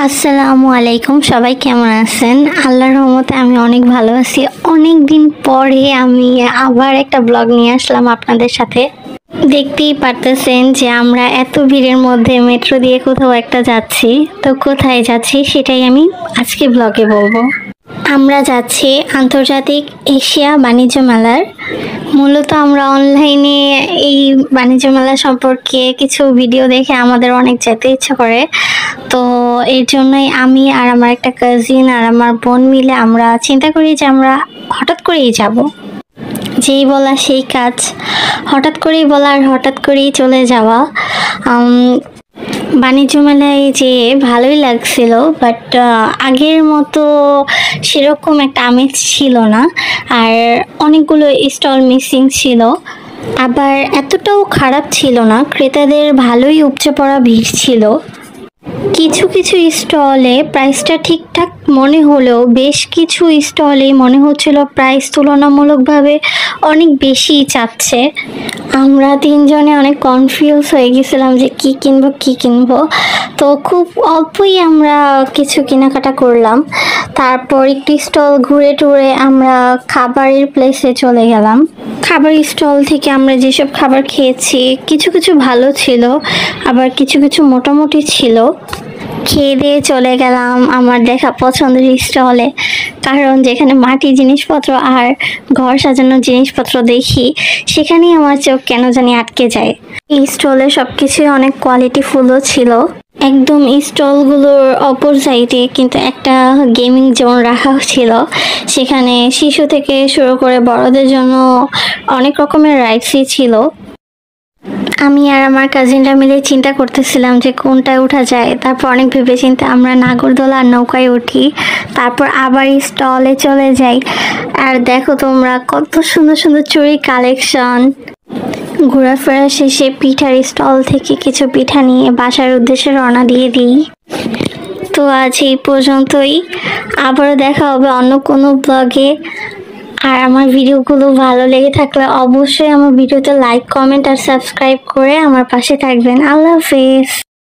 আসসালামু আলাইকুম, সবাই কেমন আছেন? আল্লাহর রহমতে আমি অনেক ভালো আছি। অনেক দিন পরে আমি আবার একটা ব্লগ নিয়ে আসলাম আপনাদের সাথে। দেখতেই পারতেছেন যে আমরা এত ভিড়ের মধ্যে মেট্রো দিয়ে কোথাও একটা যাচ্ছি। তো কোথায় যাচ্ছি সেটাই আমি আজকে ব্লগে বলবো। আমরা যাচ্ছি আন্তর্জাতিক এশিয়া বাণিজ্য মেলার। মূলত আমরা অনলাইনে এই বাণিজ্য মেলা সম্পর্কে কিছু ভিডিও দেখে আমাদের অনেক যেতে ইচ্ছা করে। তো এর জন্যই আমি আর আমার একটা কাজিন আর আমার বোন মিলে আমরা চিন্তা করি যে আমরা হঠাৎ করেই যাব। যেই বলা সেই কাজ, হঠাৎ করেই বলা আর হঠাৎ করেই চলে যাওয়া। বাণিজ্য মেলায় যেয়ে ভালোই লাগছিল, বাট আগের মতো সেরকম একটা আমেজ ছিল না। আর অনেকগুলো স্টল মিসিং ছিল, আবার এতটাও খারাপ ছিল না, ক্রেতাদের ভালোই উপচে পড়া ভিড় ছিল। কিছু কিছু স্টলে প্রাইসটা ঠিকঠাক মনে হলেও বেশ কিছু স্টলে মনে হচ্ছিল প্রাইস তুলনামূলকভাবে অনেক বেশি চাচ্ছে। আমরা তিনজনে অনেক কনফিউজ হয়ে গেছিলাম যে কি কিনবো। তো খুব অল্পই আমরা কিছু কেনাকাটা করলাম। তারপর একটি স্টল ঘুরে টুরে আমরা খাবারের প্লেসে চলে গেলাম। খাবার স্টল থেকে আমরা যেসব খাবার খেয়েছি কিছু কিছু ভালো ছিল, আবার কিছু কিছু মোটামুটি ছিল। খেয়ে দিয়ে চলে গেলাম আমার দেখা পছন্দের স্টলে, কারণ যেখানে মাটি জিনিসপত্র আর ঘর সাজানোর জিনিসপত্র দেখি সেখানেই আমার চোখ কেন জানি আটকে যায়। এই স্টলে সবকিছুই অনেক কোয়ালিটিফুলও ছিল। একদম স্টলগুলোর অপর সাইডে কিন্তু একটা গেমিং জোন রাখা ছিল, সেখানে শিশু থেকে শুরু করে বড়দের জন্য অনেক রকমের রাইডসই ছিল। আমি আর আমার কাজিনরা মিলে চিন্তা করতেছিলাম যে কোনটায় ওঠা যায়। তারপর অনেক ভেবেচিন্তে আমরা নাগরদোলা আর নৌকায় উঠি, তারপর আবার স্টলে চলে যাই। আর দেখো তোমরা কত সুন্দর সুন্দর চুড়ি কালেকশন। ঘোরাফেরা শেষে পিঠার স্টল থেকে কিছু পিঠা নিয়ে বাসার উদ্দেশ্যে রওনা দিয়ে দিই। তো আজ এই পর্যন্তই, আবারও দেখা হবে অন্য কোনো ব্লগে। আর আমার ভিডিওগুলো ভালো লেগে থাকলে অবশ্যই আমার ভিডিওতে লাইক, কমেন্ট আর সাবস্ক্রাইব করে আমার পাশে থাকবেন। আল্লাহ হাফেজ।